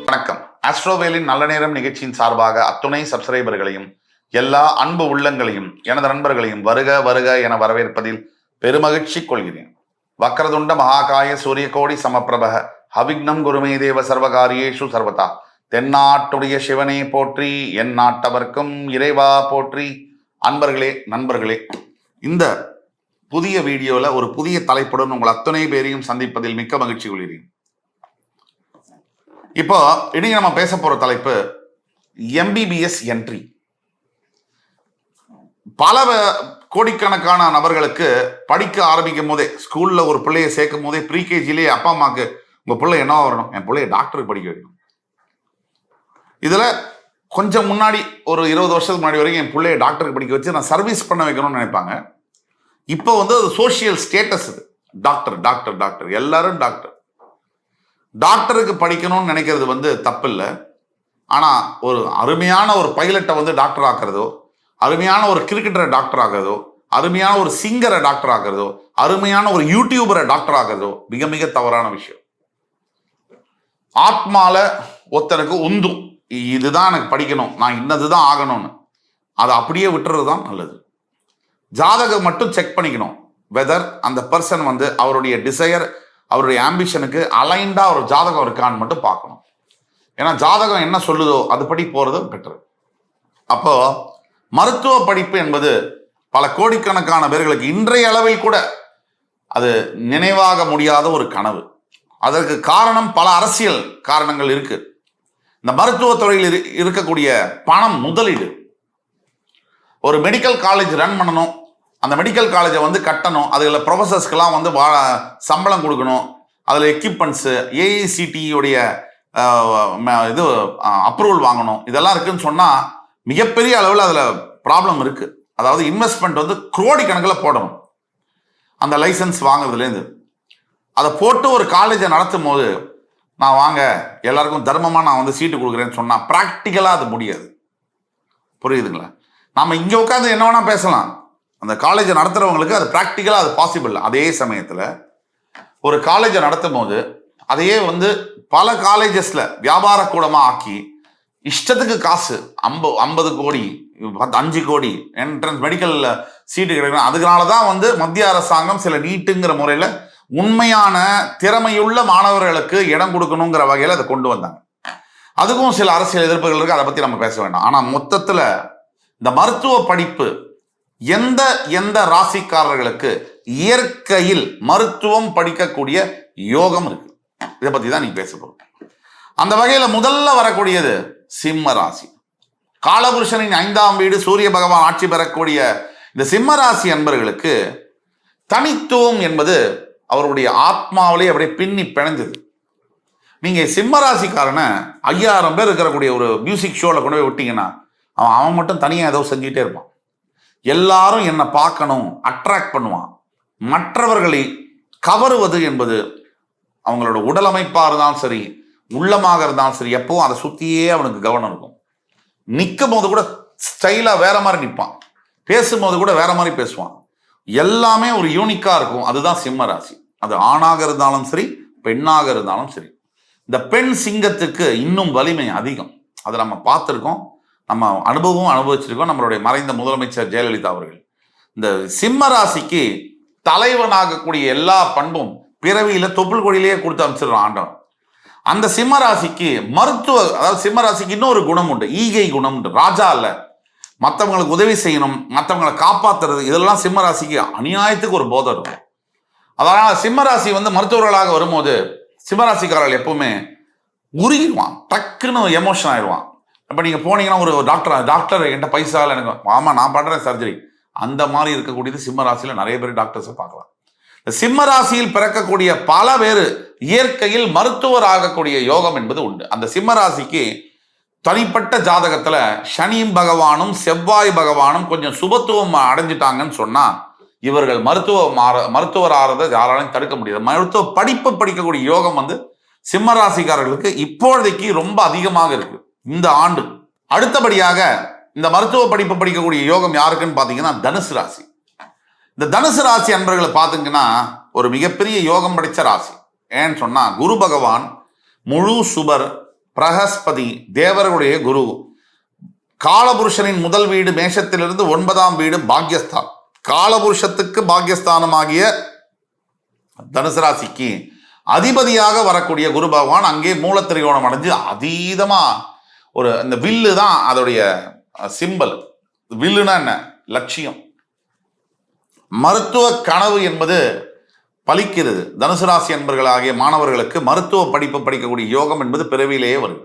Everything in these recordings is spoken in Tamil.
வணக்கம். ஆஸ்ட்ரோவேலின் நல்ல நேரம் நிகழ்ச்சியின் சார்பாக அத்துணை சப்ஸ்கிரைபர்களையும் எல்லா அன்பு உள்ளங்களையும் எனது நண்பர்களையும் வருக வருக என வரவேற்பதில் பெருமகிழ்ச்சி கொள்கிறேன். வக்ரதுண்ட மகாகாய சூரியகோடி சமப்பிரபக ஹவிக்னம் குருமே தேவ சர்வகாரியேஷு சர்வதா. தென்னாட்டுடைய சிவனே போற்றி, என் நாட்டவர்க்கும் இறைவா போற்றி. அன்பர்களே, நண்பர்களே, இந்த புதிய வீடியோவில் ஒரு புதிய தலைப்புடன் உங்கள் அத்தனை பேரையும் சந்திப்பதில் மிக்க மகிழ்ச்சி கொள்கிறேன். இப்போ இன்னைக்கு நம்ம பேச போற தலைப்பு எம்பிபிஎஸ் என்ட்ரி. பல கோடிக்கணக்கான நபர்களுக்கு படிக்க ஆரம்பிக்கும் போதே, ஸ்கூல்ல ஒரு பிள்ளையை சேர்க்கும் போதே, ப்ரீகேஜிலேயே அப்பா அம்மாக்கு உங்க பிள்ளை என்ன வரணும், என் பிள்ளைய டாக்டருக்கு படிக்க வைக்கணும். இதுல கொஞ்சம் முன்னாடி ஒரு 20 வருஷத்துக்கு முன்னாடி வரைக்கும் என் பிள்ளைய டாக்டருக்கு படிக்க வச்சு நான் சர்வீஸ் பண்ண வைக்கணும்னு நினைப்பாங்க. இப்போ வந்து அது சோசியல் ஸ்டேட்டஸ். இது டாக்டர் டாக்டர் டாக்டர், எல்லாரும் டாக்டர். டாக்டருக்கு படிக்கணும்னு நினைக்கிறது வந்து தப்பு இல்லை. ஆனால் ஒரு அருமையான ஒரு பைலட்டை வந்து டாக்டர் ஆக்குறதோ, அருமையான ஒரு கிரிக்கெட்டரை டாக்டர் ஆகிறதோ, அருமையான ஒரு சிங்கரை டாக்டர் ஆகிறதோ, அருமையான ஒரு யூடியூபரை டாக்டர் ஆகிறதோ மிக மிக தவறான விஷயம். ஆத்மால ஒருத்தனுக்கு உந்தும், இதுதான் எனக்கு படிக்கணும், நான் இன்னதுதான் ஆகணும்னு, அதை அப்படியே விட்டுறது தான் நல்லது. ஜாதகம் மட்டும் செக் பண்ணிக்கணும், வெதர் அந்த பர்சன் வந்து அவருடைய டிசையர், அவருடைய ஆம்பிஷனுக்கு அலைண்டா ஒரு ஜாதகம் இருக்கான்னு மட்டும் பார்க்கணும். ஏன்னா ஜாதகம் என்ன சொல்லுதோ அதுபடி போறது பெட்டர். அப்போ மருத்துவ படிப்பு என்பது பல கோடிக்கணக்கான பேர்களுக்கு இன்றைய அளவில் கூட அது நினைவாக முடியாத ஒரு கனவு. அதற்கு காரணம் பல அரசியல் காரணங்கள் இருக்கு. இந்த மருத்துவத்துறையில் இருக்கக்கூடிய பணம் முதலீடு. ஒரு மெடிக்கல் காலேஜ் ரன் பண்ணணும், அந்த மெடிக்கல் காலேஜை வந்து கட்டணும், அதில் ப்ரொஃபஸர்ஸ்க்கெல்லாம் வந்து சம்பளம் கொடுக்கணும், அதில் எக்யூப்மெண்ட்ஸு, ஏஐசிடியுடைய இது அப்ரூவல் வாங்கணும், இதெல்லாம் இருக்குன்னு சொன்னால் மிகப்பெரிய அளவில் அதில் ப்ராப்ளம் இருக்குது. அதாவது இன்வெஸ்ட்மெண்ட் வந்து கோடிக்கணக்கில் போடணும். அந்த லைசன்ஸ் வாங்குறதுலேருந்து அதை போட்டு ஒரு காலேஜை நடத்தும் போது, நான் வாங்க எல்லாருக்கும் தர்மமாக நான் வந்து சீட்டு கொடுக்குறேன்னு சொன்னால் ப்ராக்டிக்கலாக அது முடியாது. புரியுதுங்களா? நம்ம இங்கே உட்காந்து என்ன வேணால் பேசலாம், அந்த காலேஜை நடத்துகிறவங்களுக்கு அது ப்ராக்டிக்கலாக அது பாசிபிள். அதே சமயத்தில் ஒரு காலேஜை நடத்தும் போது அதையே வந்து பல காலேஜஸில் வியாபார கூடமாக ஆக்கி இஷ்டத்துக்கு காசு 50 கோடி 5 கோடி என்ட்ரன்ஸ் மெடிக்கல் சீட்டு கிடைக்கணும். அதுனால தான் வந்து மத்திய அரசாங்கம் சில நீட்டுங்கிற முறையில் உண்மையான திறமையுள்ள மாணவர்களுக்கு இடம் கொடுக்கணுங்கிற வகையில் அதை கொண்டு வந்தாங்க. அதுக்கும் சில அரசியல் எதிர்ப்புகள் இருக்குது, அதை பற்றி நம்ம பேச வேண்டாம். ஆனால் மொத்தத்தில் இந்த மருத்துவ படிப்பு எந்த ராசிக்காரர்களுக்கு இயற்கையில் மருத்துவம் படிக்கக்கூடிய யோகம் இருக்கு, இதை பத்தி தான் நீ பேச போறோம். அந்த வகையில முதல்ல வரக்கூடியது சிம்ம ராசி. காலபுருஷனின் 5ஆம் வீடு, சூரிய பகவான் ஆட்சி பெறக்கூடிய இந்த சிம்ம ராசி அன்பர்களுக்கு தனித்துவம் என்பது அவருடைய ஆத்மாவிலே அப்படியே பின்னி பிணைஞ்சது. நீங்க சிம்ம ராசிக்காரனை 5000 பேர் இருக்கக்கூடிய ஒரு மியூசிக் ஷோல கொண்டு போய் விட்டீங்கன்னா அவன் மட்டும் தனியாக ஏதோ செஞ்சுட்டே இருப்பான். எல்லாரும் என்னை பார்க்கணும், அட்ராக்ட் பண்ணுவான். மற்றவர்களை கவருவது என்பது அவங்களோட உடல் அமைப்பாக இருந்தாலும் சரி, உள்ளமாக இருந்தாலும் சரி, எப்பவும் அதை சுற்றியே அவனுக்கு கவனம் இருக்கும். நிற்கும் போது கூட ஸ்டைலாக வேற மாதிரி நிற்பான், பேசும்போது கூட வேற மாதிரி பேசுவான். எல்லாமே ஒரு யூனிக்காக இருக்கும். அதுதான் சிம்ம ராசி. அது ஆணாக இருந்தாலும் சரி, பெண்ணாக இருந்தாலும் சரி. இந்த பெண் சிங்கத்துக்கு இன்னும் வலிமை அதிகம். அதை நம்ம பார்த்துருக்கோம், நம்ம அனுபவிச்சிருக்கோம். நம்மளுடைய மறைந்த முதலமைச்சர் ஜெயலலிதா அவர்கள் இந்த சிம்ம ராசிக்கு தலைவனாகக்கூடிய எல்லா பண்பும் பிறவியில தொப்புள் கொடியிலேயே கொடுத்து அமைச்சிடுறான் ஆண்டவன். அந்த சிம்ம ராசிக்கு அதாவது சிம்ம ராசிக்கு இன்னொரு குணம் உண்டு, ஈகை குணம் உண்டு. ராஜா அல்ல, மற்றவங்களுக்கு உதவி செய்யணும், மற்றவங்களை காப்பாத்துறது, இதெல்லாம் சிம்ம ராசிக்கு அநியாயத்துக்கு ஒரு போதை இருக்கும். அதனால சிம்ம ராசி வந்து மருத்துவர்களாக வரும்போது சிம்மராசிக்காரர்கள் எப்பவுமே உருகிடுவான், டக்குன்னு எமோஷன் ஆயிடுவான். இப்போ நீங்கள் போனீங்கன்னா ஒரு டாக்டர் என்கிட்ட பைசா இல்லை, எனக்கு ஆமாம் நான் பண்ணுறேன் சர்ஜரி, அந்த மாதிரி இருக்கக்கூடியது சிம்ம ராசியில் நிறைய பேர் டாக்டர்ஸை பார்க்கலாம். இந்த சிம்ம ராசியில் பிறக்கக்கூடிய பல பேர் இயற்கையில் மருத்துவர் ஆகக்கூடிய யோகம் என்பது உண்டு. அந்த சிம்ம ராசிக்கு தனிப்பட்ட ஜாதகத்தில் சனி பகவானும் செவ்வாய் பகவானும் கொஞ்சம் சுபத்துவம் அடைஞ்சிட்டாங்கன்னு சொன்னால் இவர்கள் மருத்துவர் ஆறதை யாராலையும் தடுக்க முடியாது. மருத்துவ படிப்பு படிக்கக்கூடிய யோகம் வந்து சிம்ம ராசிக்காரர்களுக்கு இப்போதைக்கு ரொம்ப அதிகமாக இருக்கு இந்த ஆண்டு. அடுத்தபடியாக இந்த மருத்துவ படிப்பு படிக்கக்கூடிய யோகம் யாருக்குன்னு பார்த்தீங்கன்னா தனுசு ராசி. இந்த தனுசு ராசி அன்பர்களை பார்த்தீங்கன்னா ஒரு மிகப்பெரிய யோகம் படைச்ச ராசி. ஏன்னு சொன்னா குரு பகவான் முழு சுபர் பிரகஸ்பதி தேவர்களுடைய குரு. காலபுருஷனின் முதல் வீடு மேஷத்திலிருந்து 9ஆம் வீடு பாக்யஸ்தான். காலபுருஷத்துக்கு பாக்யஸ்தானமாகிய தனுசு ராசிக்கு அதிபதியாக வரக்கூடிய குரு பகவான் அங்கே மூலத்திரிகோணம் அடைஞ்சு அதீதமா ஒரு இந்த வில்லு தான் அதோடைய சிம்பல். வில்லுனா என்ன? லட்சியம். மருத்துவ கனவு என்பது பலிக்கிறது. தனுசு ராசி என்பர்களாகிய மாணவர்களுக்கு மருத்துவ படிப்பு படிக்கக்கூடிய யோகம் என்பது பிறவியிலேயே வருது.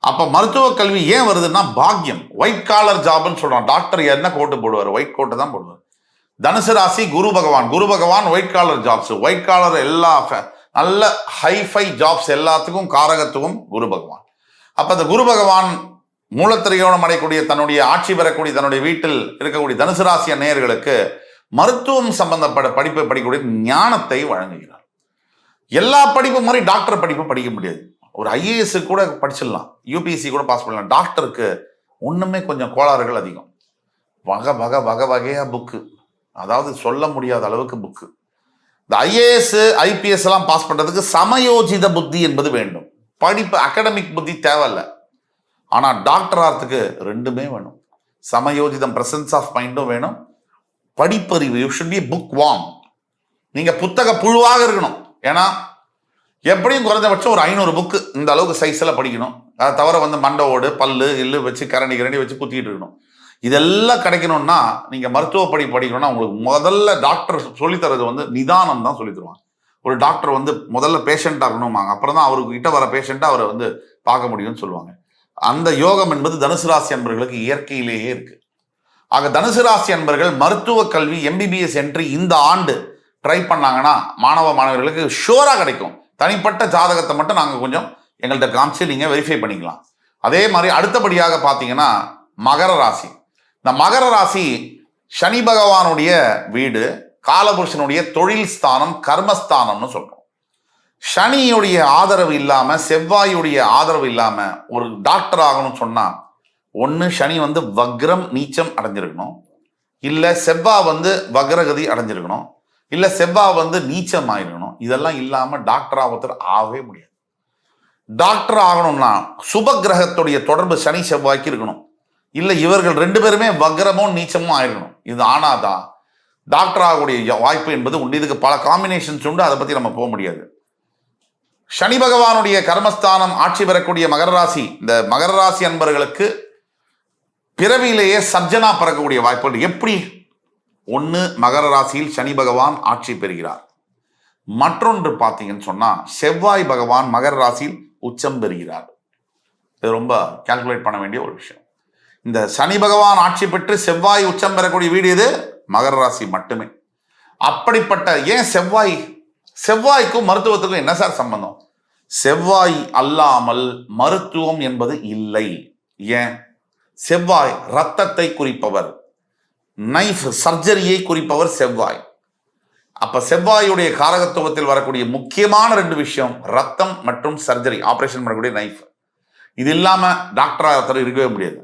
அப்ப மருத்துவ கல்வி ஏன் வருதுன்னா பாக்கியம். ஒயிட் காலர் ஜாப்னு சொல்றோம். டாக்டர் என்ன கோட்டு போடுவார்? ஒயிட் கோட்டு தான் போடுவார். தனுசு ராசி குரு பகவான் white collar jobs, white collar எல்லா நல்ல ஹைஃபை ஜாப்ஸ் எல்லாத்துக்கும் காரகத்துவம் குரு பகவான். அப்ப அந்த குரு பகவான் மூலத்திரிகோணம் அடையக்கூடிய தன்னுடைய ஆட்சி பெறக்கூடிய தன்னுடைய வீட்டில் இருக்கக்கூடிய தனுசு ராசி நேயர்களுக்கு மருத்துவம் சம்பந்தப்பட்ட படிப்பை படிக்கக்கூடிய ஞானத்தை வழங்குகிறார். எல்லா படிப்பும் மாதிரி டாக்டர் படிப்பு படிக்க முடியாது. ஒரு ஐஏஎஸ் கூட படிச்சிடலாம், யூபிஎஸ்சி கூட பாஸ் பண்ணலாம். டாக்டருக்கு ஒண்ணுமே கொஞ்சம் கோளாறுகள் அதிகம். வகை வகையா புக்கு, அதாவது சொல்ல முடியாத அளவுக்கு புக்கு. இந்த ஐஏஎஸ் ஐபிஎஸ் எல்லாம் பாஸ் பண்றதுக்கு சமயோஜித புத்தி என்பது வேண்டும். படிப்பு அகாடமிக் புத்தி தேவையில்லை. ஆனா டாக்டர் ஆகிறதுக்கு ரெண்டுமே வேணும். சமயோஜிதம், பிரசன்ஸ் ஆஃப் மைண்டும் வேணும், படிப்பறிவு. You should be book warm. நீங்க புத்தக புழுவாக இருக்கணும். ஏன்னா எப்படியும் குறைஞ்சபட்சம் ஒரு 500 புக்கு இந்த அளவுக்கு சைஸ்ல படிக்கணும். அதை தவிர மண்டவோடு பல்லு இல்லு வச்சு கரண்டி வச்சு குத்திக்கிட்டு இருக்கணும். இதெல்லாம் கிடைக்கணும்னா நீங்க மருத்துவ படிக்கணும்னா உங்களுக்கு முதல்ல டாக்டர் சொல்லித்தரது நிதானம் தான் சொல்லி தருவாங்க. ஒரு டாக்டர் முதல்ல பேஷண்டா இருக்கணுமாங்க, அப்புறம் தான் அவருக்கு கிட்ட வர பேஷண்டா அவரை பார்க்க முடியும்னு சொல்லுவாங்க. அந்த யோகம் என்பது தனுசு ராசி அன்பர்களுக்கு இயற்கையிலேயே இருக்கு. ஆக தனுசு ராசி அன்பர்கள் மருத்துவ கல்வி எம்பிபிஎஸ் என்ட்ரி இந்த ஆண்டு ட்ரை பண்ணாங்கன்னா மாணவர்களுக்கு ஷோரா கிடைக்கும். தனிப்பட்ட ஜாதகத்தை மட்டும் நாங்கள் கொஞ்சம் எங்கள்கிட்ட காமிச்சு நீங்கள் வெரிஃபை பண்ணிக்கலாம். அதே மாதிரி அடுத்தபடியாக பார்த்தீங்கன்னா மகர ராசி. இந்த மகர ராசி சனி பகவானுடைய வீடு, காலபுருஷனுடைய தொழில் ஸ்தானம், கர்மஸ்தானம்னு சொல்றோம். சனியுடைய ஆதரவு இல்லாம, செவ்வாயுடைய ஆதரவு இல்லாம ஒரு டாக்டர் ஆகணும்னு சொன்னா ஒன்று சனி வக்ரம் நீச்சம் அடைஞ்சிருக்கணும், இல்லை செவ்வாய் வக்ரகதி அடைஞ்சிருக்கணும், இல்லை செவ்வாய் நீச்சம் ஆயிருக்கணும். இதெல்லாம் இல்லாம டாக்டர் ஒருத்தர் ஆகவே முடியாது. டாக்டர் ஆகணும்னா சுப கிரகத்துடைய தொடர்பு சனி செவ்வாய்க்கு இருக்கணும். இல்லை இவர்கள் 2 பேருமே வக்ரமும் நீச்சமும் ஆயிருக்கணும். இது ஆனாதான் டாக்டர் ஆகக்கூடிய வாய்ப்பு என்பது உண்டு. இதுக்கு பல காம்பினேஷன்ஸ் உண்டு, அதை பத்தி நம்ம போக முடியாது. சனி பகவானுடைய கர்மஸ்தானம் ஆட்சி பெறக்கூடிய மகர ராசி, இந்த மகர ராசி அன்பர்களுக்கு பிறவியிலேயே சர்ஜனா பிறக்கக்கூடிய வாய்ப்பு. எப்படி? ஒன்று மகர ராசியில் சனி பகவான் ஆட்சி பெறுகிறார். மற்றொன்று பார்த்தீங்கன்னு சொன்னா செவ்வாய் பகவான் மகர ராசியில் உச்சம் பெறுகிறார். இது ரொம்ப கால்குலேட் பண்ண வேண்டிய ஒரு விஷயம். இந்த சனி பகவான் ஆட்சி பெற்று செவ்வாய் உச்சம் பெறக்கூடிய வீடு இது மகர ராசி மட்டுமே. அப்படிப்பட்ட ஏன் செவ்வாய்க்கும் மருத்துவத்துக்கும் என்ன சார் சம்பந்தம்? செவ்வாய் அல்லாமல் மருத்துவம் என்பது இல்லை. ஏன்? செவ்வாய் ரத்தத்தை குறிப்பவர், நைஃப் சர்ஜரியை குறிப்பவர் செவ்வாய். அப்ப செவ்வாயுடைய காரகத்துவத்தில் வரக்கூடிய முக்கியமான 2 விஷயம் ரத்தம் மற்றும் சர்ஜரி, ஆபரேஷன் பண்ணக்கூடிய நைஃப். இது இல்லாம டாக்டர் இருக்கவே முடியாது.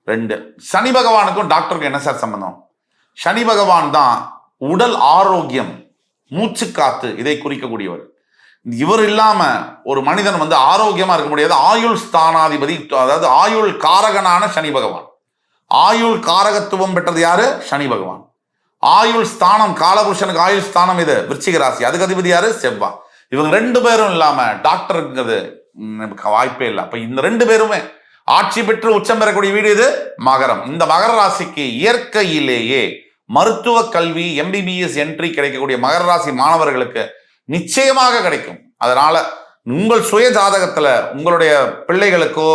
2. சனி பகவானுக்கும் டாக்டருக்கும் என்ன சார் சம்பந்தம்? சனி பகவான் தான் உடல் ஆரோக்கியம், மூச்சு காத்து இதை குறிக்கக்கூடியவர். இவர் இல்லாம ஒரு மனிதன் ஆரோக்கியமா இருக்க முடியாது. ஆயுள் ஸ்தானாதிபதி, அதாவது ஆயுள் காரகனான சனி பகவான். ஆயுள் காரகத்துவம் பெற்றது யாரு? சனி பகவான். ஆயுள் ஸ்தானம், காலபுருஷனுக்கு ஆயுள் ஸ்தானம் இது விருச்சிக ராசி, அதுக்கு அதிபதி யாரு? செவ்வாய். இவங்க 2 பேரும் இல்லாம டாக்டருங்கிறது வாய்ப்பே இல்லை. அப்ப இந்த 2 பேருமே ஆட்சி பெற்று உச்சம் பெறக்கூடிய வீடு இது மகரம். இந்த மகர ராசிக்கு இயற்கையிலேயே மருத்துவ கல்வி எம்பிபிஎஸ் என்ட்ரி கிடைக்கக்கூடிய மகர ராசி மாணவர்களுக்கு நிச்சயமாக கிடைக்கும். அதனால உங்கள் சுய ஜாதகத்துல உங்களுடைய பிள்ளைகளுக்கோ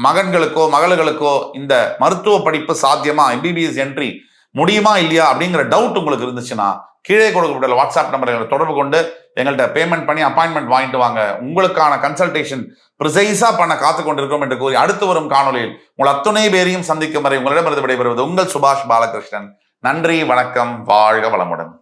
மகன்களுக்கோ மகளுக்கோ இந்த மருத்துவ படிப்பு சாத்தியமா, எம்பிபிஎஸ் என்ட்ரி முடியுமா இல்லையா அப்படிங்கிற டவுட் உங்களுக்கு இருந்துச்சுன்னா கீழே கொடுக்கப்பட்ட வாட்ஸ்அப் நம்பரை தொடர்பு கொண்டு எங்கள்கிட்ட பேமெண்ட் பண்ணி அப்பாயின்மெண்ட் வாங்கிட்டு வாங்க. உங்களுக்கான கன்சல்டேஷன் ப்ரிசைஸா பண்ண காத்து கொண்டிருக்கோம் என்று கூறி அடுத்து வரும் காணொலியில் உங்கள் அத்துணை பேரையும் சந்திக்கும் வரை உங்களிடமிருந்து விடைபெறுவது உங்கள் சுபாஷ் பாலகிருஷ்ணன். நன்றி, வணக்கம், வாழ்க வளமுடன்.